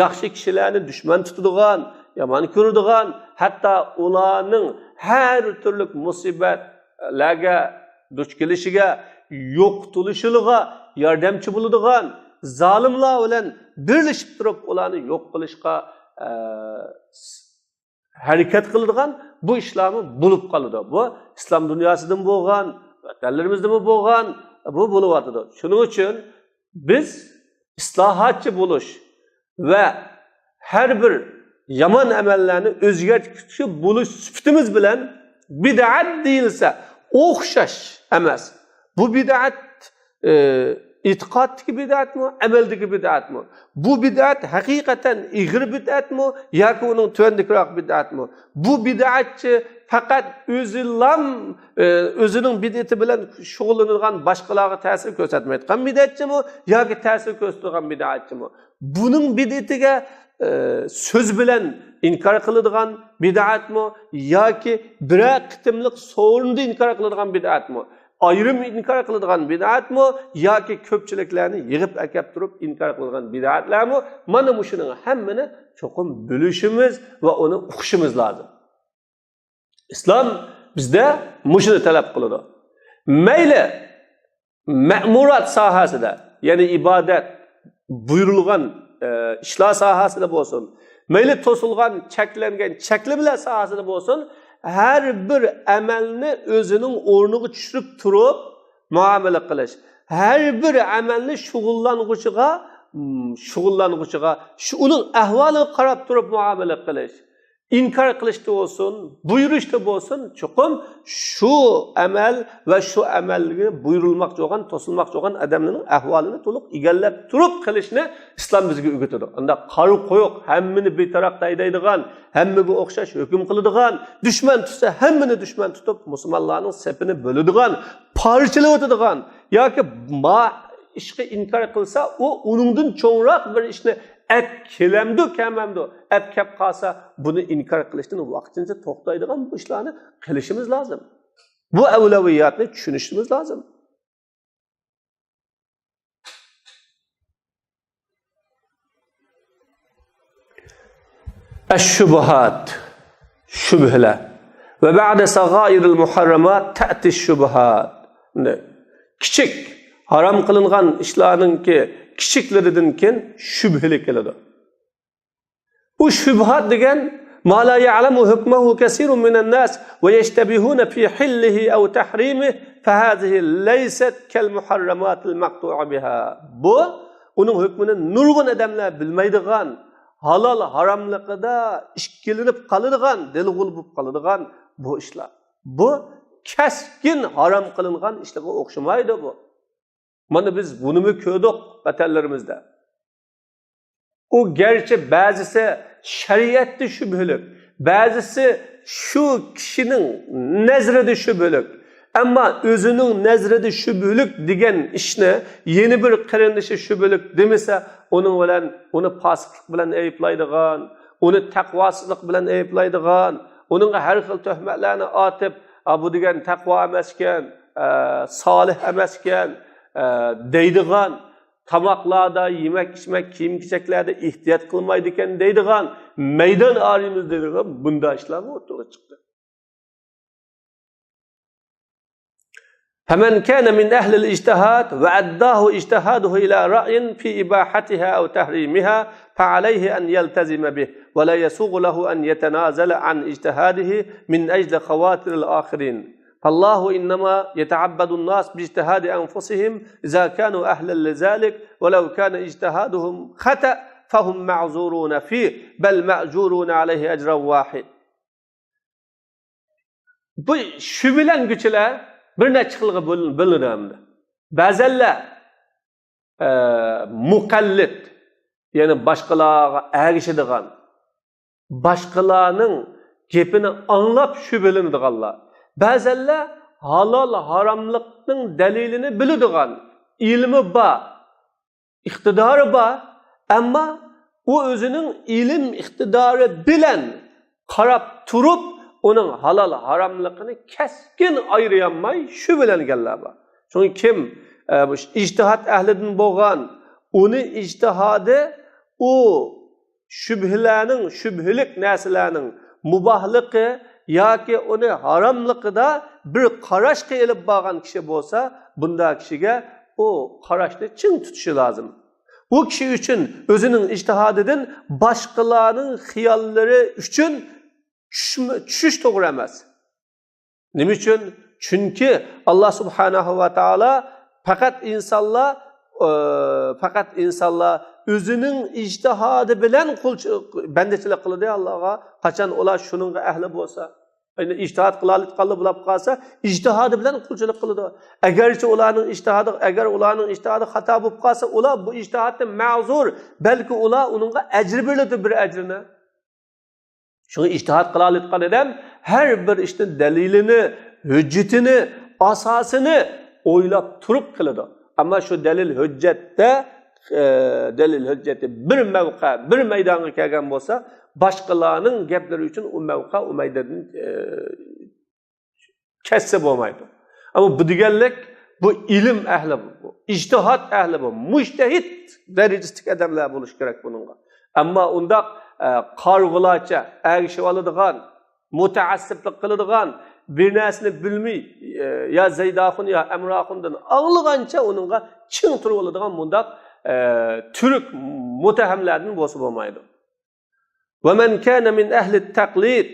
yaxshi kishilarni dushman tutadigan, yomon ko'radigan, hatto ularning har turli musibatlarga duch kelishiga, yo'qotilishiga yordamchi bo'ladigan zolimlar bilan birlashib turib ularni yo'q qilishga harakat qiladigan bu ishlarni bo'lib qoladi. Bu islom dunyosidan bo'lgan, vatanlarimizda bo'lgan, bu bo'lyotdi. Shuning uchun biz islohotchi bo'lish va har bir yomon amallarni o'zgartirish bo'lish sifatimiz bilan bid'at deyilsa o'xshash emas. Bu bid'at e'tiqoddagi bid'atmi, amaldagi bid'atmi? Bu bid'at haqiqatan ig'ir bid'atmi yoki uning tuvandiroq bid'atmi? Bu bid'atchi faqat o'zining bid'ati bilan shug'ullanadigan, boshqalarga ta'sir ko'rsatmaydigan bid'atchimi yoki ta'sir ko'rsatadigan bid'atchimi? Buning bid'atiga so'z bilan inkor qiladigan bid'atmi yoki bir qitimliq so'rinda inkor qiladigan bid'atmi? Ayrim inkor qiladigan bid'atmi yoki ko'pchiliklarni yig'ib akab turib inkor qiladigan bid'atlarmi? Mana shuning hammani cho'qim bilishimiz va uni o'qishimiz lozim. Islom bizda shuni talab qiladi. Mayli ma'murat sohasida, ya'ni ibodat buyurilgan ishlar sohasida bo'lsin, mayli to'silgan, cheklangan cheklimlar sohasida bo'lsin, har bir amalni o'zining o'rniga tushirib turib muomala qilish, har bir amalni shug'ullanuvchiga shu uning ahvoliga qarab turib muomala qilish, inkor qilishda bo'lsin, buyurishda bo'lsin, cho'qim shu amal va shu amalga buyurilmoqchi bo'lgan, to'silmoqchi bo'lgan odamning ahvolini to'liq egallab turib qilishni islom bizga o'rgatadi. Unda qari qo'yiq, hammani betaraf haydaydigan, hammaga o'xshash hukm qiladigan, dushman tutsa hammani dushman tutib musulmonlarning safini bo'ladigan, parchalab o'tadigan yoki ishga inkor qilsa, u uningdan cho'ngroq bir ishni kelamdu kamamdu kap qolsa, buni inkor qilishdan vaqtincha to'xtaydigan bu ishlarni qilishimiz lozim. Bu evleviyatni tushunishimiz lazım. Eş-şubuhat, şübheler. Ve ba'de sagairil muharramat ta'ti şubuhat. Kichik, haram qilingan ishlarninki kichiklaridan keyin shubhali keladi. Bu shubhat degan ma la ya'lamu hukmuhu kaseerun minan nas ve yashtabihuna fi hillihi aw tahrimihi fa hazihi laysat kal muharramatil maqtu'a biha. Bu uning hukmini nurg'un odamlar bilmaydigan, halal haramlıqida ishkilinib qoladigan, dilg'ul bo'lib qoladigan bu ishlar. Bu keskin haram qilingan ishlarga o'xshamaydi bu. Mana biz buni ko'rdik vatanlarimizda. O gerçi ba'zisi shariatda shubhalik, ba'zisi shu kishining nazrida shubhalik. Ammo o'zining nazrida shubhalik degan ishni yeni bir qarindishi shubhalik demasa, onun bilan uni fosiqlik bilan ayiblaydigan, uni taqvosizlik bilan ayiblaydigan, uningga har xil tuhmatlarni otib, bu degan taqvo emaskan, solih emaskan deydigan, tamoqlarda, yemek içmek, kiyim kechaklarda ehtiyot qilmaydi ekan deydigan, maydon orimiz deydigan bunday ishlar o'rtaga chiqdi. فمن كان من أهل الاجتهاد وأداه اجتهاده إلى رأي في إباحتها أو تحريمها فعليه أن يلتزم به ولا يسوغ له أن يتنازل عن اجتهاده من أجل خواطر الآخرين. فالله إنما يتعبد الناس باجتهاد أنفسهم إذا كانوا أهلا لذلك ولو كان اجتهادهم خطأ فهم معذورون فيه بل مأجورون عليه أجر واحد. Bu şübilen güçler bir neçe xilga bo'linadi. Ba'zanlar muqallid, ya'ni boshqalarga ergishadigan, boshqalarning gapini anglab shubhalanadiganlar. Ba'zanlar halol haromlikning dalilini biladigan, ilmi bor, iqtidori bor, ammo u o'zining ilm iqtidori bilan qarab turib onun halal haramlıqını keskin ayırayanmay şübhelengenler var. Çünkü kim ictihat ehlinden boğan, onu ictihadı o şübhelerinin, şübhelik neslerinin mubahlıqı ya ki onu haramlıqı da bir qaraşqa elib bağan kişi bolsa, bunda kişiye o qaraşni çın tutuşu lazım. O kişi üçün özünün ictihadidan başqalarının xiyalları üçün düşüş doğru emas. Nima uchun? Chunki Allah subhanahu va taala faqat insonlar o'zining ijtihodi bilan bandachilik qiladi Allohga. Qachon ular shuning ahli bo'lsa, yani ijtihod qilib qolsa, ijtihodi bilan qulchilik qiladi. Agarchi ularning ijtihodi xato bo'lib qolsa, ular bu ijtihoddan ma'zur, balki ular uningga ajr beradi, bir ajrini. Çünkü ijtihad qilayotgan odam her bir ishning dalilini, hujjatini, asosini o'ylab turib qiladi. Ammo shu dalil hujjati bir mavqa, bir maydonga kelgan bo'lsa, boshqalarning gaplari uchun u mavqa, u maydondan kessa bo'lmaydi. Ammo bu deganlik bu ilm ahli bu, ijtihod ahli bu, mujtahid darajasidagi odamlar bo'lish kerak buningga. Ammo unda qarg'ulacha, agishib oladigan, mutaassiblik qiladigan, bir narsani bilmay, ya Zaydaxun ya Amraxundan anglagancha uningga ching turib oladigan bundaq turk mutahamlardan bo'lsa bo'lmaydi. Wa man kana min ahli at-taqlid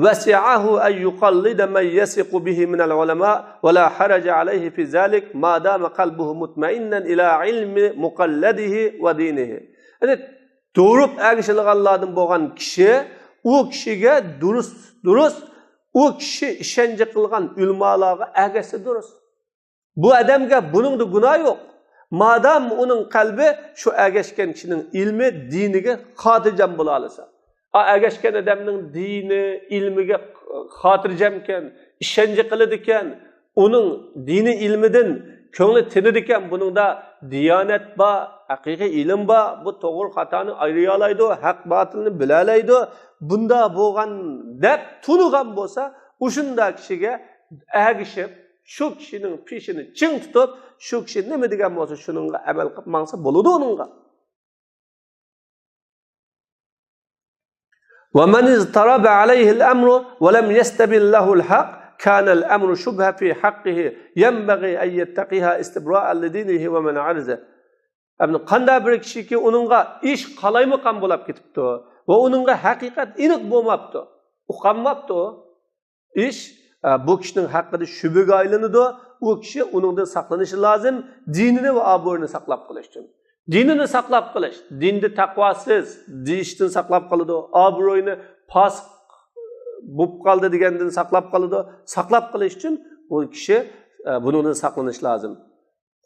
wasi'ahu an yuqallida man yasiqu bihi min al-ulama wa la haraja alayhi fi zalik ma dama qalbuhu mutma'innan ila ilmi muqalladihi wa dinihi. Doğrup ergişilganlardan boğan kişi, o kişiye durust, o kişi işence kılgan ülmalarga ergesi durust. Bu adamga bunun da günah yok. Madem onun kalbi şu ergeşken kişinin ilmi, dinige hatırcam bulalasa. Ergeşken adamın dini, ilmige hatırcamken, işence kılıdıken, onun dini ilmiden köngli tinirken bunun da diyanet ba, haqiqiy ilim ba, bu to'g'ri xatoni ayriyalaydi, haq batilni bilalaydi. Bunda bo'lgan deb tunigan bo'lsa, o'shunda kishiga agishib, şu kişinin peşini çın tutup, şu kişi nima degan bo'lsa, shuningga amal qilib mangsa bo'ladi uningga. ومن اضطرب عليه الأمر ولم يستبن له الحق كان الأمر شبه في حقه ينبغي أن يتقيها استبراء لدينه ومن عرضه. Qanday bir kishiki uningga ish qalaymiqan bo'lib ketibdi va uningga haqiqat aniq bo'lmabdi. Uqanmabdi. Ish bu kishining haqqida shubhaga aylanadi. U kishi uningdan saqlanishi lozim, dinini va obro'yini saqlab qolish uchun. Dinini saqlab qolish, dinda taqvosiz deyishdan saqlab qoladi, obro'yini past bo'lib qoldi degandan saqlab qoladi. Saqlab qolish uchun bu kishi bundan saqlanish lozim.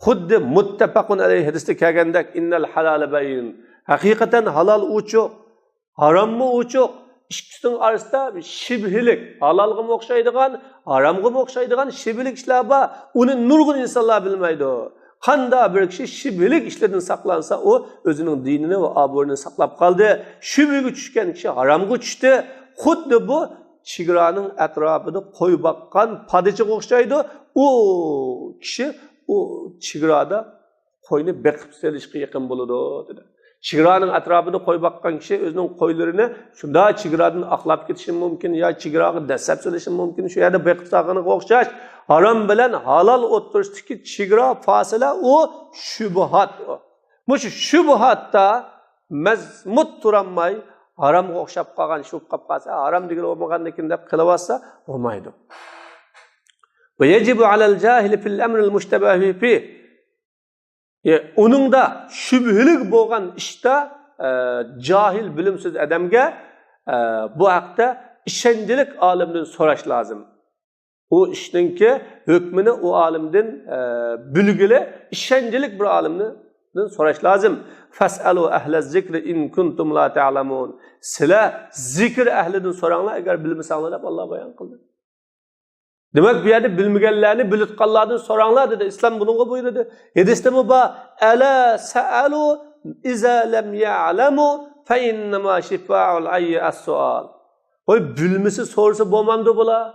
Xuddi muttafaqun alayhi hadisda kelgandek innal halal bayin. Haqiqatan halal uchuq, harommi uchuq. İkisining orasida shibhilik, halalga o'xshaydigan, haromga o'xshaydigan shibhilik ishlar bor. Uni nurg'un insonlar bilmaydi. Qanday bir kishi shibhilik ishlardan saqlansa, u o'zining dinini va obro'yini saqlab qoldi. Shibhiga tushgan kishi haromga tushdi. Xuddi bu chegaraning atrofida qo'y boqqan podachiga o'xshaydi. U kishi o chegarada qo'yni beqib selishga yaqin bo'ladi dedi. Chegaraning atrofida qo'y boqqan kishi o'zining qo'ylarini shunda chegaradan aqlab ketishi mumkin, yo chegaraga dasab solishi mumkin. Shu yerda beqib saqlaniga o'xshash harom bilan halol o'tirisidagi chegara fasila o shubhat o. Mush shubhatda mazmut turamay haromga o'xshab qolgan shu qilib qolsa, harom degan bo'lmaganligini deb qilaversa bo'lmaydi. ويجب على الجاهل في الأمر المشتبه فيه. Onunda şübhülük bo'lgan ishda cahil bilimsiz adamga bu haqda ishonchlik olimdan so'rash lozim. O ishninki hukmini o olimdan bilgili ishonchlik bir olimdan so'rash lozim. Fasalu ahlaz zikri in kuntum la ta'lamun. Sizlar zikr ahlidan so'ranglar agar bilmasanglar deb Alloh bayon qildi. Demek bir yerde bilmegenlerini bilitkallardan soranglar dedi. İslam bununla buyurdu. Hadiste mi ba? Ela sa'alu iza lem ya'lemu fe innema şifa'ul ayyi as-sual. O bilmesi sorsa bo'lmamdi bular.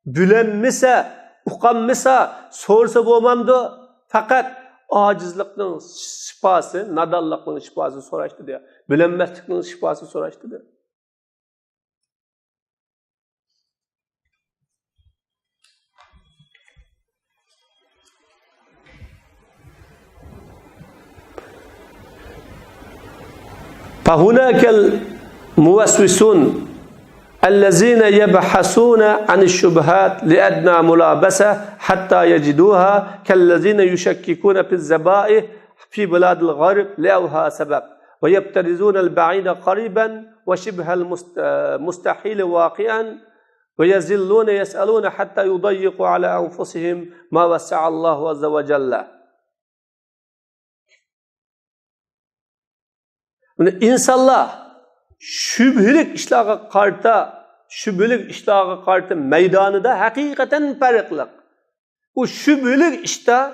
Bilenmese, uqanmasa sorsa bo'lmamdi. Fakat acizlikning şifası, nadallıkning şifası so'rashdi diyor. Bilenmeslikning şifası so'rashdi diyor. فهناك الموسوسون الذين يبحثون عن الشبهات لأدنى ملابسة حتى يجدوها كالذين يشككون في الذبائح في بلاد الغرب لأوها سبب ويبترزون البعيد قريبا وشبه المستحيل واقعا ويزلون يسألون حتى يضيقوا على أنفسهم ما وسع الله عز وجل. İnsanlar şübhülük işlerine karşı meydanında hakikaten farklı. O şübhülük işte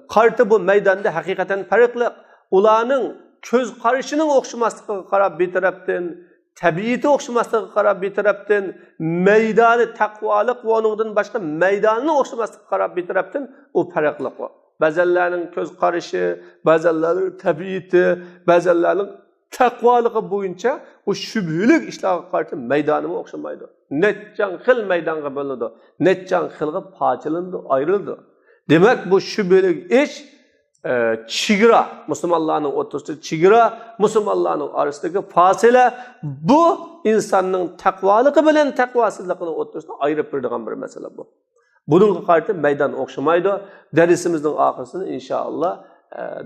karşı bu meydanda hakikaten farklı. Ulanın köz karışının okşamaslığı karab bir taraftan, tabiiyeti okşamaslığı karab bir taraftan, meydanı takvalık ve onundan başka meydanını okşamaslığı karab bir taraftan o farklılık var. Bazılarının köz karışı, bazılarının tabiiyeti, bazılarının takvalığı boyunca o şübhülük işlerine karşı meydanıma okşamaydı. Netcan xil meydana bölündü. Netcan xilge parçalandı, ayrıldı. Demek bu şübhülük iş çigara, Müslümanların ortasında çigara, Müslümanların arasındaki fasile bu insanın takvalığı bilen takvasızlığının ortasında ayrıp birdiğen bir mesele bu. Bunun karşı meydan okşamaydı. Dersimizin ahırsını inşallah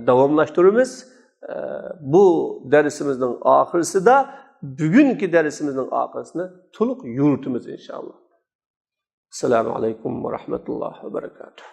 davamlaştırırız. Bu dersimizin ahırsı da bugünkü dersimizin ahırsını tuluk yürütümüz inşallah. Selamun Aleyküm ve Rahmetullahi ve Berekatuhu.